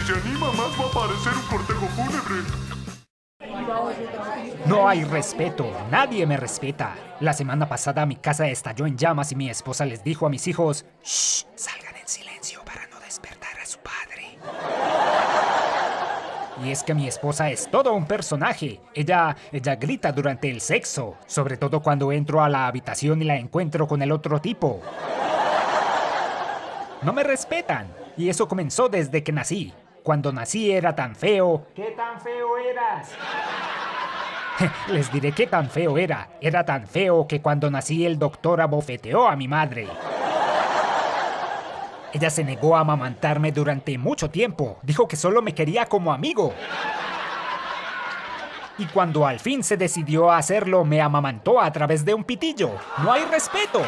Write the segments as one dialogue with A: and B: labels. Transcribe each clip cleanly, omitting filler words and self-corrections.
A: se anima más va a parecer un cortejo fúnebre.
B: No hay respeto, nadie me respeta. La semana pasada mi casa estalló en llamas y mi esposa les dijo a mis hijos: "Shh, salgan en silencio para no despertar a su padre". Y es que mi esposa es todo un personaje. Ella grita durante el sexo, sobre todo cuando entro a la habitación y la encuentro con el otro tipo. No me respetan, y eso comenzó desde que nací. Cuando nací era tan feo. ¿Qué tan feo eras? Les diré qué tan feo era. Era tan feo que cuando nací el doctor abofeteó a mi madre. Ella se negó a amamantarme durante mucho tiempo. Dijo que solo me quería como amigo. Y cuando al fin se decidió a hacerlo, me amamantó a través de un pitillo. ¡No hay respeto!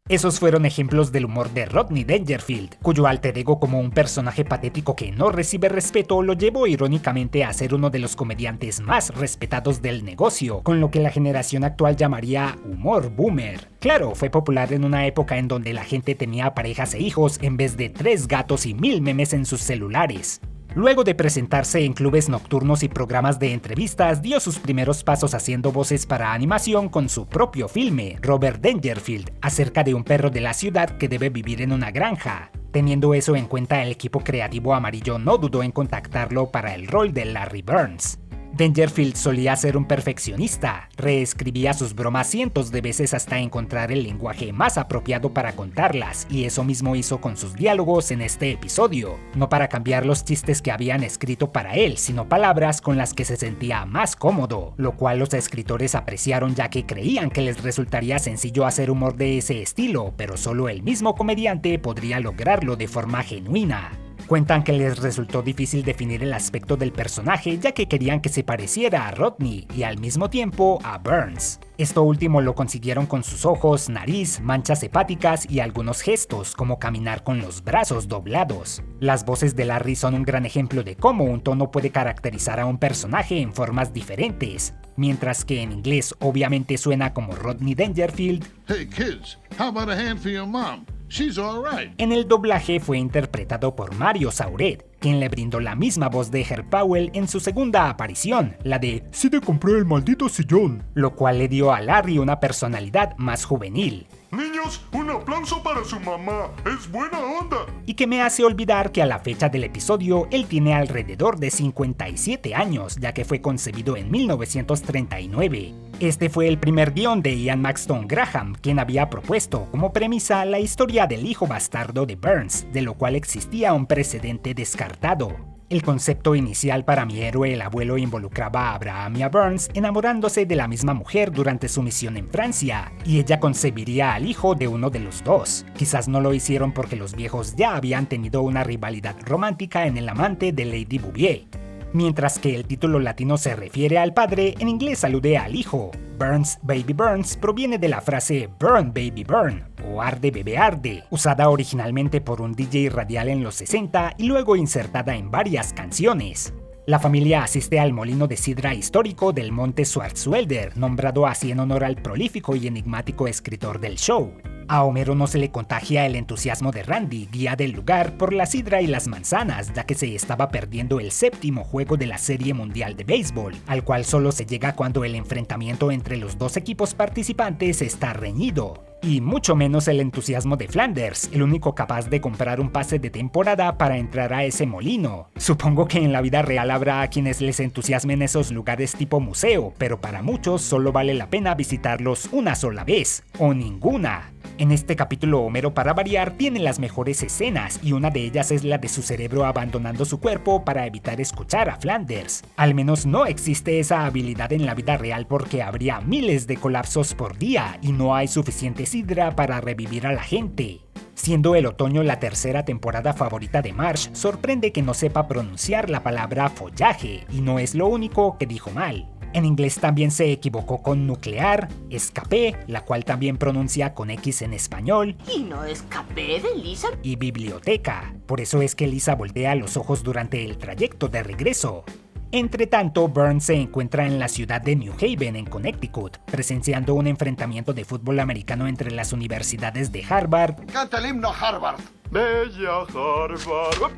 B: Esos fueron ejemplos del humor de Rodney Dangerfield, cuyo alter ego como un personaje patético que no recibe respeto lo llevó irónicamente a ser uno de los comediantes más respetados del negocio, con lo que la generación actual llamaría humor boomer. Claro, fue popular en una época en donde la gente tenía parejas e hijos en vez de 3 gatos y 1000 memes en sus celulares. Luego de presentarse en clubes nocturnos y programas de entrevistas, dio sus primeros pasos haciendo voces para animación con su propio filme, Robert Dangerfield, acerca de un perro de la ciudad que debe vivir en una granja. Teniendo eso en cuenta, el equipo creativo amarillo no dudó en contactarlo para el rol de Larry Burns. Dangerfield solía ser un perfeccionista, reescribía sus bromas cientos de veces hasta encontrar el lenguaje más apropiado para contarlas, y eso mismo hizo con sus diálogos en este episodio, no para cambiar los chistes que habían escrito para él, sino palabras con las que se sentía más cómodo, lo cual los escritores apreciaron ya que creían que les resultaría sencillo hacer humor de ese estilo, pero solo el mismo comediante podría lograrlo de forma genuina. Cuentan que les resultó difícil definir el aspecto del personaje ya que querían que se pareciera a Rodney y al mismo tiempo a Burns. Esto último lo consiguieron con sus ojos, nariz, manchas hepáticas y algunos gestos como caminar con los brazos doblados. Las voces de Larry son un gran ejemplo de cómo un tono puede caracterizar a un personaje en formas diferentes. Mientras que en inglés obviamente suena como Rodney Dangerfield.
C: Hey kids, how about a hand for your mom? She's all right.
B: En el doblaje fue interpretado por Mario Sauret, quien le brindó la misma voz de Herb Powell en su segunda aparición, la de "Sí te compré el maldito sillón", lo cual le dio a Larry una personalidad más juvenil.
A: Niños, un aplauso para su mamá. Es buena onda.
B: Y que me hace olvidar que a la fecha del episodio él tiene alrededor de 57 años, ya que fue concebido en 1939. Este fue el primer guión de Ian Maxton Graham, quien había propuesto como premisa la historia del hijo bastardo de Burns, de lo cual existía un precedente descartado. El concepto inicial para mi héroe el abuelo involucraba a Abraham y a Burns enamorándose de la misma mujer durante su misión en Francia, y ella concebiría al hijo de uno de los dos. Quizás no lo hicieron porque los viejos ya habían tenido una rivalidad romántica en el amante de Lady Bouvier. Mientras que el título latino se refiere al padre, en inglés alude al hijo. Burns Baby Burns proviene de la frase Burn Baby Burn o Arde Bebé Arde, usada originalmente por un DJ radial en los 60 y luego insertada en varias canciones. La familia asiste al molino de sidra histórico del Monte Swartzwelder, nombrado así en honor al prolífico y enigmático escritor del show. A Homero no se le contagia el entusiasmo de Randy, guía del lugar, por la sidra y las manzanas, ya que se estaba perdiendo el 7º juego de la Serie Mundial de Béisbol, al cual solo se llega cuando el enfrentamiento entre los dos equipos participantes está reñido. Y mucho menos el entusiasmo de Flanders, el único capaz de comprar un pase de temporada para entrar a ese molino. Supongo que en la vida real habrá a quienes les entusiasmen esos lugares tipo museo, pero para muchos solo vale la pena visitarlos una sola vez, o ninguna. En este capítulo Homero, para variar, tiene las mejores escenas y una de ellas es la de su cerebro abandonando su cuerpo para evitar escuchar a Flanders. Al menos no existe esa habilidad en la vida real porque habría miles de colapsos por día y no hay suficiente sidra para revivir a la gente. Siendo el otoño la tercera temporada favorita de Marsh, sorprende que no sepa pronunciar la palabra follaje y no es lo único que dijo mal. En inglés también se equivocó con nuclear, escapé, la cual también pronuncia con X en español,
D: ¿Y no escapé de Lisa?
B: y biblioteca. Por eso es que Lisa voltea los ojos durante el trayecto de regreso. Entre tanto, Burns se encuentra en la ciudad de New Haven, en Connecticut, presenciando un enfrentamiento de fútbol americano entre las universidades de Harvard
C: Canta el himno Harvard.
A: Bella Harvard.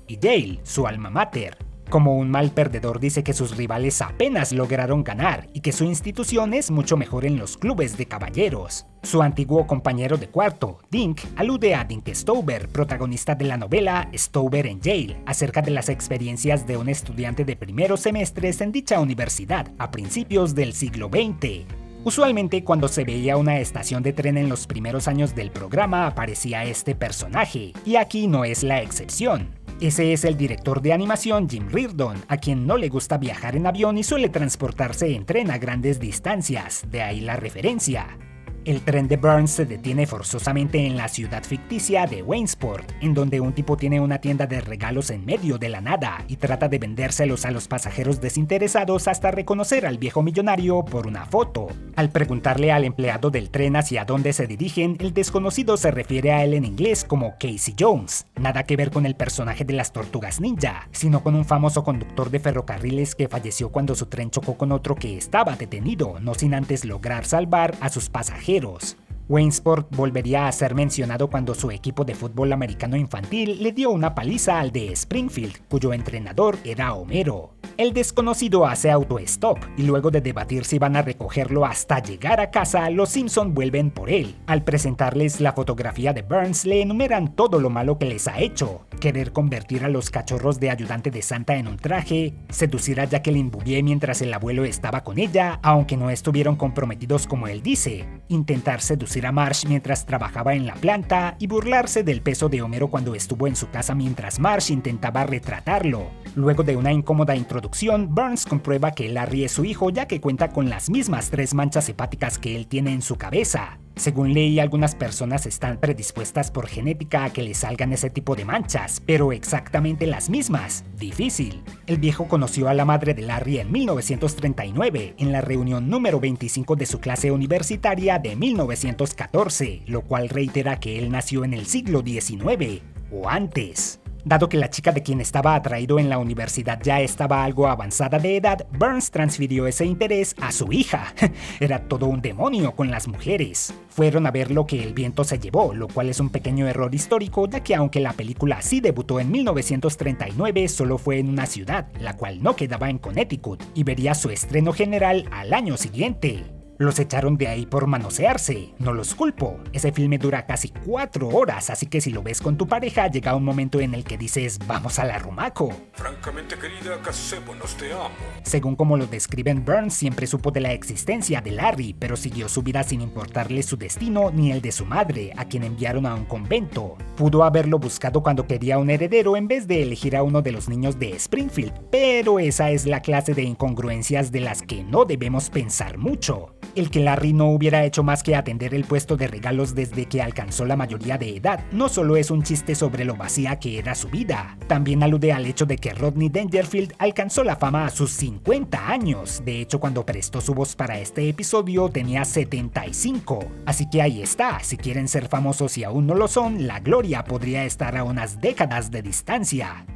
B: y Yale, su alma mater. Como un mal perdedor dice que sus rivales apenas lograron ganar y que su institución es mucho mejor en los clubes de caballeros. Su antiguo compañero de cuarto, Dink, alude a Dink Stover, protagonista de la novela Stover en Yale, acerca de las experiencias de un estudiante de primeros semestres en dicha universidad a principios del siglo XX. Usualmente cuando se veía una estación de tren en los primeros años del programa aparecía este personaje, y aquí no es la excepción. Ese es el director de animación Jim Reardon, a quien no le gusta viajar en avión y suele transportarse en tren a grandes distancias, de ahí la referencia. El tren de Burns se detiene forzosamente en la ciudad ficticia de Waynesport, en donde un tipo tiene una tienda de regalos en medio de la nada y trata de vendérselos a los pasajeros desinteresados hasta reconocer al viejo millonario por una foto. Al preguntarle al empleado del tren hacia dónde se dirigen, el desconocido se refiere a él en inglés como Casey Jones, nada que ver con el personaje de las Tortugas Ninja, sino con un famoso conductor de ferrocarriles que falleció cuando su tren chocó con otro que estaba detenido, no sin antes lograr salvar a sus pasajeros. Waynesport volvería a ser mencionado cuando su equipo de fútbol americano infantil le dio una paliza al de Springfield, cuyo entrenador era Homero. El desconocido hace auto-stop y luego de debatir si van a recogerlo hasta llegar a casa, los Simpson vuelven por él. Al presentarles la fotografía de Burns, le enumeran todo lo malo que les ha hecho: querer convertir a los cachorros de ayudante de Santa en un traje, seducir a Jacqueline Bouvier mientras el abuelo estaba con ella, aunque no estuvieron comprometidos como él dice, intentar seducir a Marge mientras trabajaba en la planta y burlarse del peso de Homero cuando estuvo en su casa mientras Marge intentaba retratarlo. Luego de una incómoda introducción, Burns comprueba que Larry es su hijo ya que cuenta con las mismas 3 manchas hepáticas que él tiene en su cabeza. Según leí, algunas personas están predispuestas por genética a que les salgan ese tipo de manchas, pero exactamente las mismas. Difícil. El viejo conoció a la madre de Larry en 1939, en la reunión número 25 de su clase universitaria de 1914, lo cual reitera que él nació en el siglo XIX, o antes. Dado que la chica de quien estaba atraído en la universidad ya estaba algo avanzada de edad, Burns transfirió ese interés a su hija. Era todo un demonio con las mujeres. Fueron a ver lo que el viento se llevó, lo cual es un pequeño error histórico, ya que aunque la película sí debutó en 1939, solo fue en una ciudad, la cual no quedaba en Connecticut, y vería su estreno general al año siguiente. Los echaron de ahí por manosearse, no los culpo. Ese filme dura casi 4 horas, así que si lo ves con tu pareja llega un momento en el que dices vamos al arrumaco.
E: Francamente querida, casémonos, te amo.
B: Según como lo describen, Burns siempre supo de la existencia de Larry, pero siguió su vida sin importarle su destino ni el de su madre, a quien enviaron a un convento. Pudo haberlo buscado cuando quería un heredero en vez de elegir a uno de los niños de Springfield, pero esa es la clase de incongruencias de las que no debemos pensar mucho. El que Larry no hubiera hecho más que atender el puesto de regalos desde que alcanzó la mayoría de edad no solo es un chiste sobre lo vacía que era su vida, también alude al hecho de que Rodney Dangerfield alcanzó la fama a sus 50 años. De hecho, cuando prestó su voz para este episodio tenía 75. Así que ahí está, si quieren ser famosos y aún no lo son, la gloria podría estar a unas décadas de distancia.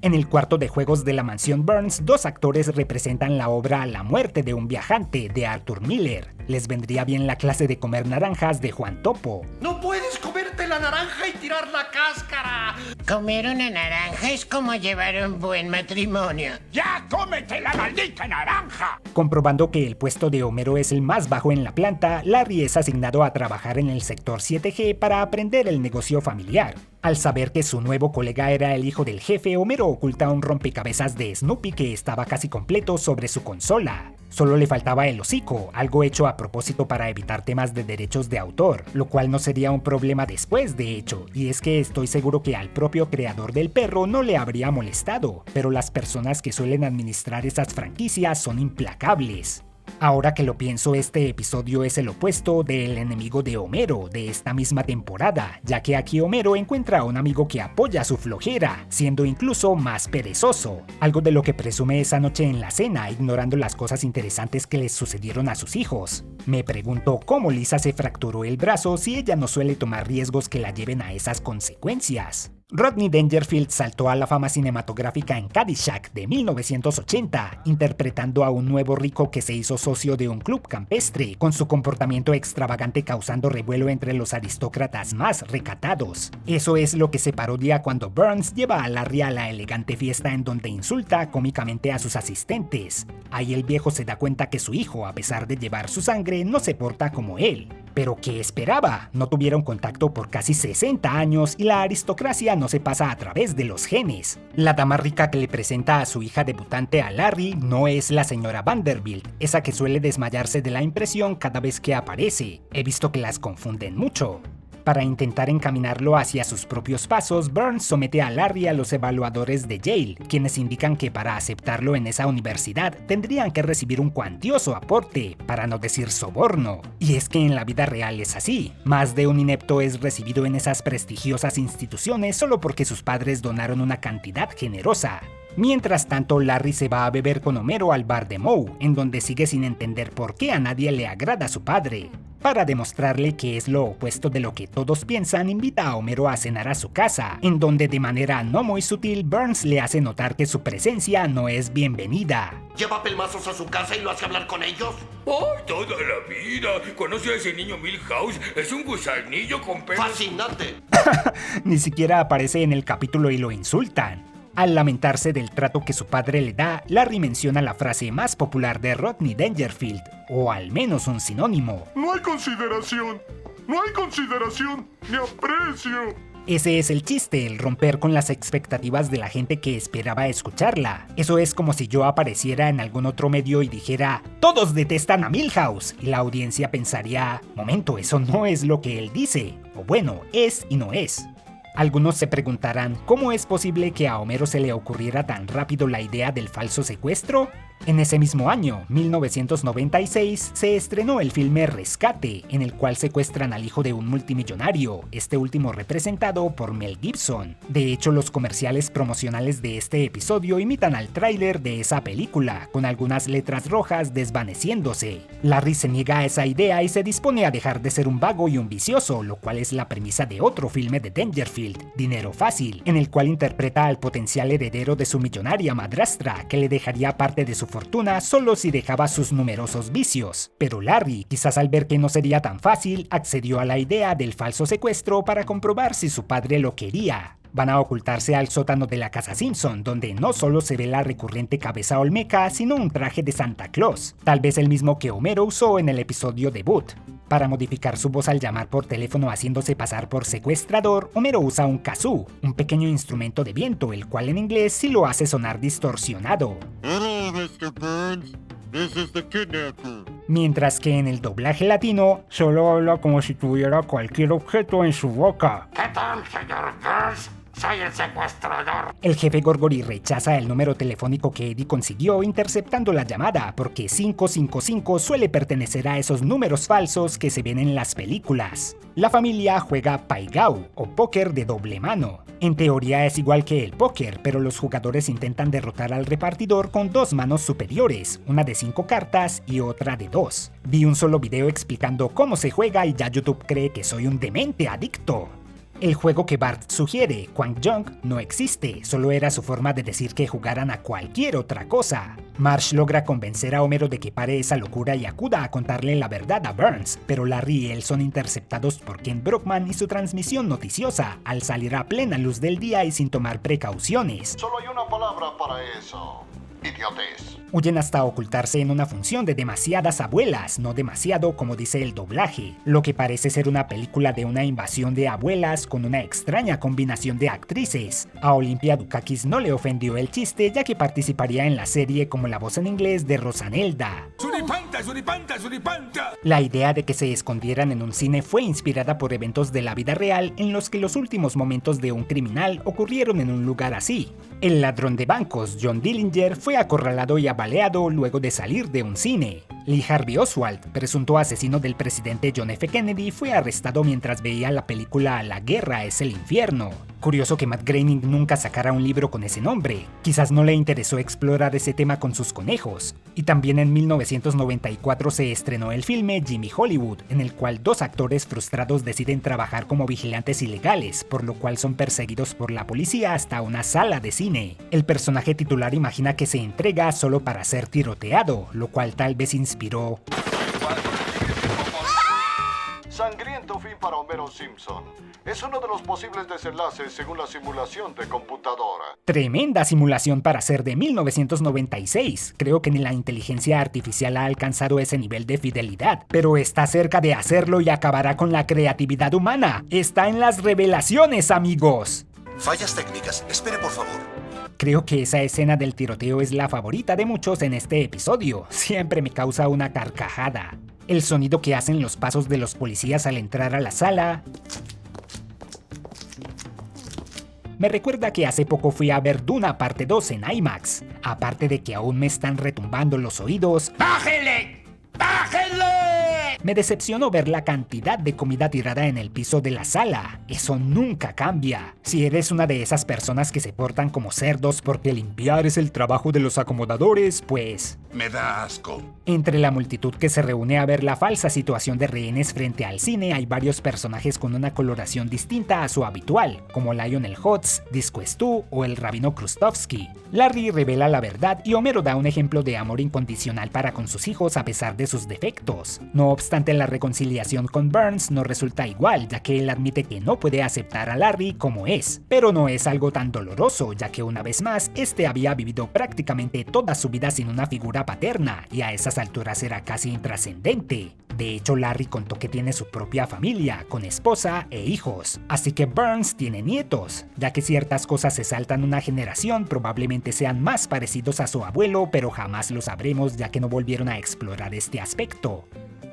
B: En el cuarto de juegos de la mansión Burns, 2 actores representan la obra La muerte de un viajante de Arthur Miller. Les vendría bien la clase de comer naranjas de Juan Topo.
F: ¡No puedes comerte la naranja y tirar la cáscara!
D: Comer una naranja es como llevar un buen matrimonio.
F: ¡Ya cómete la maldita naranja!
B: Comprobando que el puesto de Homero es el más bajo en la planta, Larry es asignado a trabajar en el sector 7G para aprender el negocio familiar. Al saber que su nuevo colega era el hijo del jefe, Homero oculta un rompecabezas de Snoopy que estaba casi completo sobre su consola. Solo le faltaba el hocico, algo hecho a propósito para evitar temas de derechos de autor, lo cual no sería un problema después, de hecho, y es que estoy seguro que al propio creador del perro no le habría molestado, pero las personas que suelen administrar esas franquicias son implacables. Ahora que lo pienso, este episodio es el opuesto del enemigo de Homero de esta misma temporada, ya que aquí Homero encuentra a un amigo que apoya su flojera, siendo incluso más perezoso, algo de lo que presume esa noche en la cena, ignorando las cosas interesantes que les sucedieron a sus hijos. Me pregunto cómo Lisa se fracturó el brazo si ella no suele tomar riesgos que la lleven a esas consecuencias. Rodney Dangerfield saltó a la fama cinematográfica en Caddyshack de 1980, interpretando a un nuevo rico que se hizo socio de un club campestre, con su comportamiento extravagante causando revuelo entre los aristócratas más recatados. Eso es lo que se parodia cuando Burns lleva a Larry a la elegante fiesta en donde insulta cómicamente a sus asistentes. Ahí el viejo se da cuenta que su hijo, a pesar de llevar su sangre, no se porta como él. Pero ¿qué esperaba? No tuvieron contacto por casi 60 años y la aristocracia no se pasa a través de los genes. La dama rica que le presenta a su hija debutante a Larry no es la señora Vanderbilt, esa que suele desmayarse de la impresión cada vez que aparece. He visto que las confunden mucho. Para intentar encaminarlo hacia sus propios pasos, Burns somete a Larry a los evaluadores de Yale, quienes indican que para aceptarlo en esa universidad tendrían que recibir un cuantioso aporte, para no decir soborno. Y es que en la vida real es así. Más de un inepto es recibido en esas prestigiosas instituciones solo porque sus padres donaron una cantidad generosa. Mientras tanto, Larry se va a beber con Homero al bar de Moe, en donde sigue sin entender por qué a nadie le agrada su padre. Para demostrarle que es lo opuesto de lo que todos piensan, invita a Homero a cenar a su casa, en donde de manera no muy sutil Burns le hace notar que su presencia no es bienvenida.
F: ¿Lleva pelmazos a su casa y lo hace hablar con ellos?
E: ¡Oh, toda la vida! ¿Conoce a ese niño Milhouse? Es un gusanillo con pelos.
F: ¡Fascinante!
B: Ni siquiera aparece en el capítulo y lo insultan. Al lamentarse del trato que su padre le da, Larry menciona la frase más popular de Rodney Dangerfield, o al menos un sinónimo.
A: No hay consideración. No hay consideración ni aprecio.
B: Ese es el chiste, el romper con las expectativas de la gente que esperaba escucharla. Eso es como si yo apareciera en algún otro medio y dijera, todos detestan a Milhouse, y la audiencia pensaría, momento, eso no es lo que él dice, o bueno, es y no es. Algunos se preguntarán, ¿cómo es posible que a Homero se le ocurriera tan rápido la idea del falso secuestro? En ese mismo año, 1996, se estrenó el filme Rescate, en el cual secuestran al hijo de un multimillonario, este último representado por Mel Gibson. De hecho, los comerciales promocionales de este episodio imitan al tráiler de esa película, con algunas letras rojas desvaneciéndose. Larry se niega a esa idea y se dispone a dejar de ser un vago y un vicioso, lo cual es la premisa de otro filme de Dangerfield, Dinero Fácil, en el cual interpreta al potencial heredero de su millonaria madrastra, que le dejaría parte de su fortuna solo si dejaba sus numerosos vicios. Pero Larry, quizás al ver que no sería tan fácil, accedió a la idea del falso secuestro para comprobar si su padre lo quería. Van a ocultarse al sótano de la casa Simpson, donde no solo se ve la recurrente cabeza olmeca, sino un traje de Santa Claus, tal vez el mismo que Homero usó en el episodio debut. Para modificar su voz al llamar por teléfono haciéndose pasar por secuestrador, Homero usa un kazoo, un pequeño instrumento de viento, el cual en inglés sí lo hace sonar distorsionado.
C: Hello, Mr. Burns. This is the kidnapper.
B: Mientras que en el doblaje latino, solo habla como si tuviera cualquier objeto en su boca.
F: ¿Qué tal, señor Burns? Soy el secuestrador.
B: El jefe Gorgory rechaza el número telefónico que Eddie consiguió interceptando la llamada, porque 555 suele pertenecer a esos números falsos que se ven en las películas. La familia juega Paigao, o póker de doble mano. En teoría es igual que el póker, pero los jugadores intentan derrotar al repartidor con dos manos superiores, una de 5 cartas y otra de 2. Vi un solo video explicando cómo se juega y ya YouTube cree que soy un demente adicto. El juego que Bart sugiere, Kwang Jung, no existe, solo era su forma de decir que jugaran a cualquier otra cosa. Marge logra convencer a Homero de que pare esa locura y acuda a contarle la verdad a Burns, pero Larry y él son interceptados por Ken Brockman y su transmisión noticiosa, al salir a plena luz del día y sin tomar precauciones.
C: Solo hay una palabra para eso. Idiotez.
B: Huyen hasta ocultarse en una función de Demasiadas Abuelas, no demasiado como dice el doblaje, lo que parece ser una película de una invasión de abuelas con una extraña combinación de actrices. A Olympia Dukakis no le ofendió el chiste, ya que participaría en la serie como la voz en inglés de Rosanelda.
E: ¡Suripanta, suripanta, suripanta!
B: La idea de que se escondieran en un cine fue inspirada por eventos de la vida real en los que los últimos momentos de un criminal ocurrieron en un lugar así. El ladrón de bancos John Dillinger fue acorralado y baleado luego de salir de un cine. Lee Harvey Oswald, presunto asesino del presidente John F. Kennedy, fue arrestado mientras veía la película La guerra es el infierno. Curioso que Matt Groening nunca sacara un libro con ese nombre, quizás no le interesó explorar ese tema con sus conejos. Y también en 1991 1994 se estrenó el filme Jimmy Hollywood, en el cual dos actores frustrados deciden trabajar como vigilantes ilegales, por lo cual son perseguidos por la policía hasta una sala de cine. El personaje titular imagina que se entrega solo para ser tiroteado, lo cual tal vez inspiró
G: Sangriento fin para Homero Simpson. Es uno de los posibles desenlaces según la simulación de computadora.
B: Tremenda simulación para ser de 1996. Creo que ni la inteligencia artificial ha alcanzado ese nivel de fidelidad, pero está cerca de hacerlo y acabará con la creatividad humana. Está en las revelaciones, amigos.
H: Fallas técnicas. Espere, por favor.
B: Creo que esa escena del tiroteo es la favorita de muchos en este episodio. Siempre me causa una carcajada. El sonido que hacen los pasos de los policías al entrar a la sala me recuerda que hace poco fui a ver Duna parte 2 en IMAX. Aparte de que aún me están retumbando los oídos,
F: ¡Bájele! ¡Bájele!
B: me decepcionó ver la cantidad de comida tirada en el piso de la sala. Eso nunca cambia. Si eres una de esas personas que se portan como cerdos porque limpiar es el trabajo de los acomodadores, pues
C: Me da asco.
B: entre la multitud que se reúne a ver la falsa situación de rehenes frente al cine hay varios personajes con una coloración distinta a su habitual, como Lionel Hutz, Disco Stu o el Rabino Krustovsky. Larry revela la verdad y Homero da un ejemplo de amor incondicional para con sus hijos a pesar de sus defectos. No obstante, la reconciliación con Burns no resulta igual, ya que él admite que no puede aceptar a Larry como es, pero no es algo tan doloroso, ya que una vez más, este había vivido prácticamente toda su vida sin una figura paterna, y a esas alturas era casi intrascendente. De hecho, Larry contó que tiene su propia familia, con esposa e hijos, así que Burns tiene nietos, ya que ciertas cosas se saltan una generación, probablemente sean más parecidos a su abuelo, pero jamás lo sabremos ya que no volvieron a explorar este aspecto.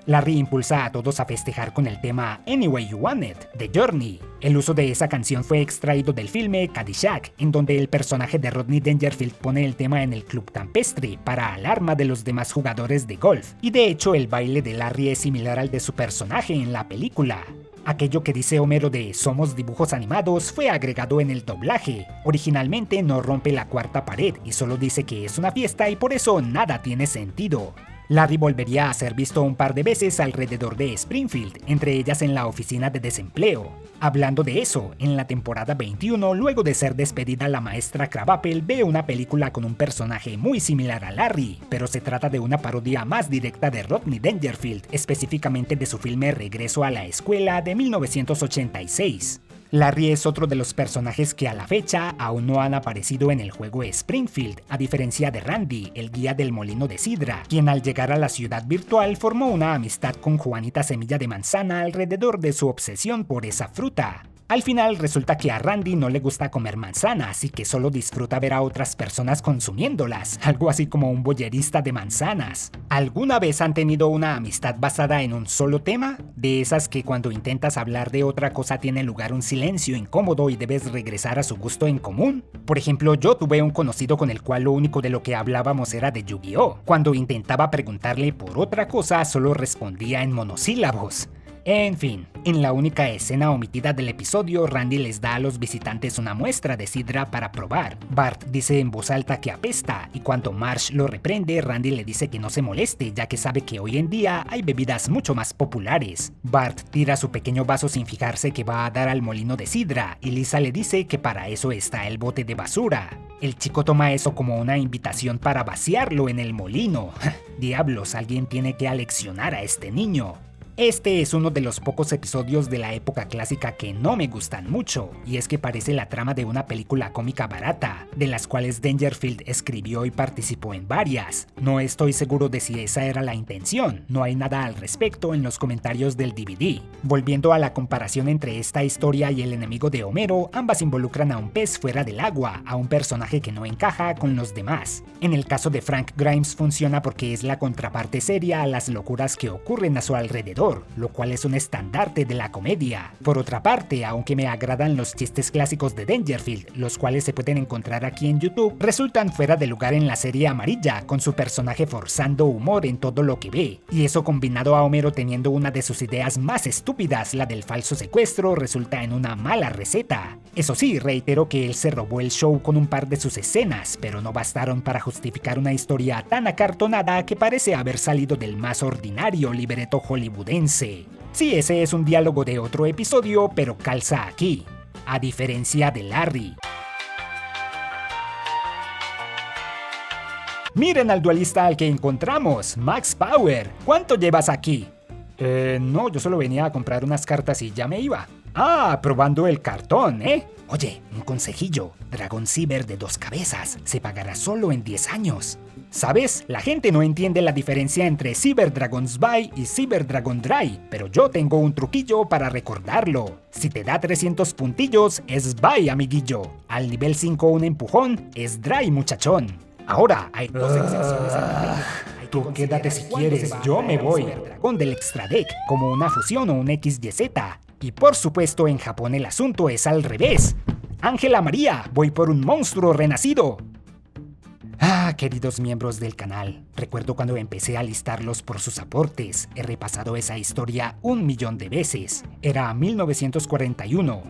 B: Larry impulsa a todos a festejar con el tema Anyway You Want It, de Journey. El uso de esa canción fue extraído del filme Caddyshack, en donde el personaje de Rodney Dangerfield pone el tema en el club campestre para alarma de los demás jugadores de golf, y de hecho el baile de Larry es similar al de su personaje en la película. Aquello que dice Homero de "somos dibujos animados" fue agregado en el doblaje. Originalmente no rompe la cuarta pared y solo dice que es una fiesta y por eso nada tiene sentido. Larry volvería a ser visto un par de veces alrededor de Springfield, entre ellas en la oficina de desempleo. Hablando de eso, en la temporada 21, luego de ser despedida, la maestra Krabappel ve una película con un personaje muy similar a Larry, pero se trata de una parodia más directa de Rodney Dangerfield, específicamente de su filme Regreso a la Escuela de 1986. Larry es otro de los personajes que a la fecha aún no han aparecido en el juego Springfield, a diferencia de Randy, el guía del molino de sidra, quien al llegar a la ciudad virtual formó una amistad con Juanita Semilla de Manzana alrededor de su obsesión por esa fruta. Al final resulta que a Randy no le gusta comer manzanas y que solo disfruta ver a otras personas consumiéndolas, algo así como un boyerista de manzanas. ¿Alguna vez han tenido una amistad basada en un solo tema? De esas que cuando intentas hablar de otra cosa tiene lugar un silencio incómodo y debes regresar a su gusto en común. Por ejemplo, yo tuve un conocido con el cual lo único de lo que hablábamos era de Yu-Gi-Oh! Cuando intentaba preguntarle por otra cosa solo respondía en monosílabos. En fin, en la única escena omitida del episodio, Randy les da a los visitantes una muestra de sidra para probar. Bart dice en voz alta que apesta, y cuando Marge lo reprende, Randy le dice que no se moleste, ya que sabe que hoy en día hay bebidas mucho más populares. Bart tira su pequeño vaso sin fijarse que va a dar al molino de sidra, y Lisa le dice que para eso está el bote de basura. El chico toma eso como una invitación para vaciarlo en el molino. Diablos, alguien tiene que aleccionar a este niño. Este es uno de los pocos episodios de la época clásica que no me gustan mucho, y es que parece la trama de una película cómica barata, de las cuales Dangerfield escribió y participó en varias. No estoy seguro de si esa era la intención, no hay nada al respecto en los comentarios del DVD. Volviendo a la comparación entre esta historia y el enemigo de Homero, ambas involucran a un pez fuera del agua, a un personaje que no encaja con los demás. En el caso de Frank Grimes funciona porque es la contraparte seria a las locuras que ocurren a su alrededor, Depredador, lo cual es un estandarte de la comedia. Por otra parte, aunque me agradan los chistes clásicos de Dangerfield, los cuales se pueden encontrar aquí en YouTube, resultan fuera de lugar en la serie amarilla, con su personaje forzando humor en todo lo que ve. Y eso combinado a Homero teniendo una de sus ideas más estúpidas, la del falso secuestro, resulta en una mala receta. Eso sí, reitero que él se robó el show con un par de sus escenas, pero no bastaron para justificar una historia tan acartonada que parece haber salido del más ordinario libreto hollywoodense. Sí, ese es un diálogo de otro episodio, pero calza aquí, a diferencia de Larry. Miren al duelista al que encontramos, Max Power. ¿Cuánto llevas aquí? No, yo solo venía a comprar unas cartas y ya me iba. Ah, probando el cartón, ¿eh? Oye, un consejillo. Dragon Cyber de 2 cabezas se pagará solo en 10 años. ¿Sabes? La gente no entiende la diferencia entre Cyber Dragon Buy y Cyber Dragon Dry, pero yo tengo un truquillo para recordarlo. Si te da 300 puntillos, es Buy, amiguillo. Al nivel 5 un empujón, es Dry, muchachón. Ahora, hay 2 excepciones en la regla. Tú quédate si quieres, yo me voy. Con del extra deck, como una fusión o un XYZ. Y por supuesto en Japón el asunto es al revés. Ángela María, voy por un monstruo renacido. Ah, queridos miembros del canal, recuerdo cuando empecé a listarlos por sus aportes. He repasado esa historia 1.000.000 de veces. Era 1941.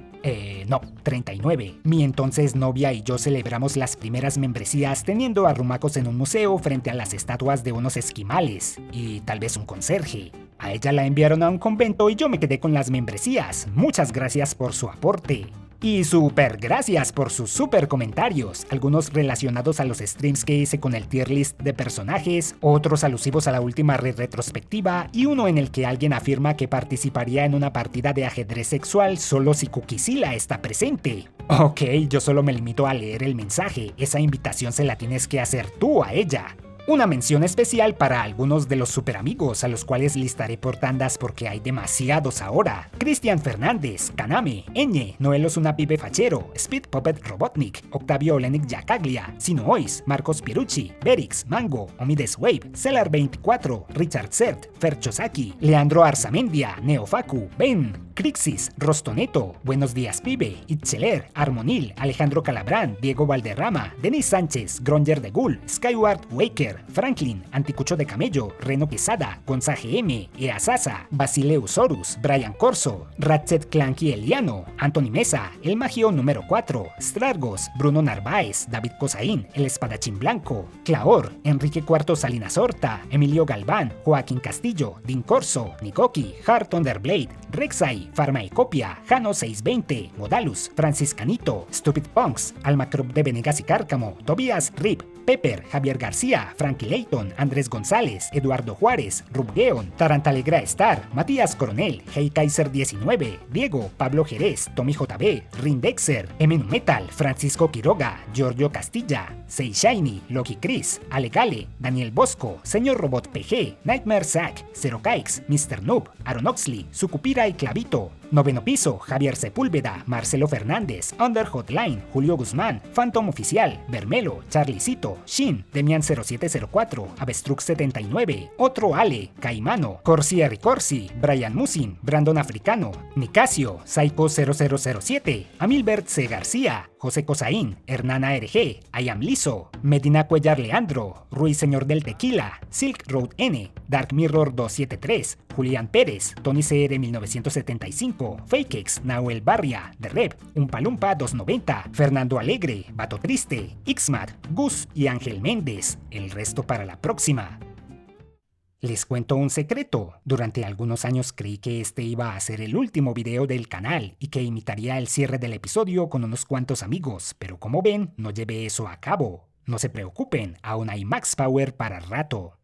B: No, 39. Mi entonces novia y yo celebramos las primeras membresías teniendo arrumacos en un museo frente a las estatuas de unos esquimales y tal vez un conserje. A ella la enviaron a un convento y yo me quedé con las membresías. Muchas gracias por su aporte. Y súper gracias por sus súper comentarios, algunos relacionados a los streams que hice con el tier list de personajes, otros alusivos a la última retrospectiva y uno en el que alguien afirma que participaría en una partida de ajedrez sexual solo si Kukisila está presente. Ok, yo solo me limito a leer el mensaje, esa invitación se la tienes que hacer tú a ella. Una mención especial para algunos de los super amigos a los cuales listaré por tandas porque hay demasiados ahora. Cristian Fernández, Kaname, Eñe, Noel Osuna Pibe Fachero, Speed Puppet Robotnik, Octavio Olenek Yacaglia, Sinois, Marcos Pirucci, Berix, Mango, Omides Wave, Celar24, Richard Cert, Ferchosaki, Leandro Arzamendia, Neofacu, Ben, Crixis, Rostoneto, Buenos Días Pibe, Itzeler, Armonil, Alejandro Calabrán, Diego Valderrama, Denis Sánchez, Gronger de Gul, Skyward Waker, Franklin, Anticucho de Camello, Reno Quesada, Gonza GM, Ea Sasa, Basileus Horus, Brian Corso, Ratchet Clanky Eliano, Anthony Mesa, El Magio número 4, Strargos, Bruno Narváez, David Cosaín, El Espadachín Blanco, Claor, Enrique Cuarto Salinas Horta, Emilio Galván, Joaquín Castillo, Din Corso, Nikoki, Hard Thunderblade, Rexai, Farmaecopia, Jano 620, Modalus, Francis Canito, Stupid Punks, Almacrop de Venegas y Cárcamo, Tobias Rip, Pepper, Javier García, Frankie Layton, Andrés González, Eduardo Juárez, Rubgeon, Tarantalegra Star, Matías Coronel, Hey Kaiser 19, Diego, Pablo Jerez, Tommy JB, Rindexer, Emenu Metal, Francisco Quiroga, Giorgio Castilla, Sei Shiny, Loki Chris, Alegale, Daniel Bosco, Señor Robot PG, Nightmare Zack, Zero Kikes, Mr. Noob, Aaron Oxley, Sucupira y Clavito, Noveno Piso, Javier Sepúlveda, Marcelo Fernández, Under Hotline, Julio Guzmán, Phantom Oficial, Bermelo, Charlicito, Shin, Demian 0704, Avestrux 79, Otro Ale, Caimano, Corsi Ricorsi, Brian Musin, Brandon Africano, Nicasio, Psycho 0007, Amilbert C. García, José Cosaín, Hernana RG, I Am Liso, Medina Cuellar Leandro, Ruiz Señor del Tequila, Silk Road N, Dark Mirror 273, Julián Pérez, Tony CR 1975, Fakex, Nahuel Barria, The Rep, Umpalumpa 290, Fernando Alegre, Vato Triste, Xmat, Gus y Ángel Méndez. El resto para la próxima. Les cuento un secreto. Durante algunos años creí que este iba a ser el último video del canal y que imitaría el cierre del episodio con unos cuantos amigos, pero como ven, no llevé eso a cabo. No se preocupen, aún hay Max Power para rato.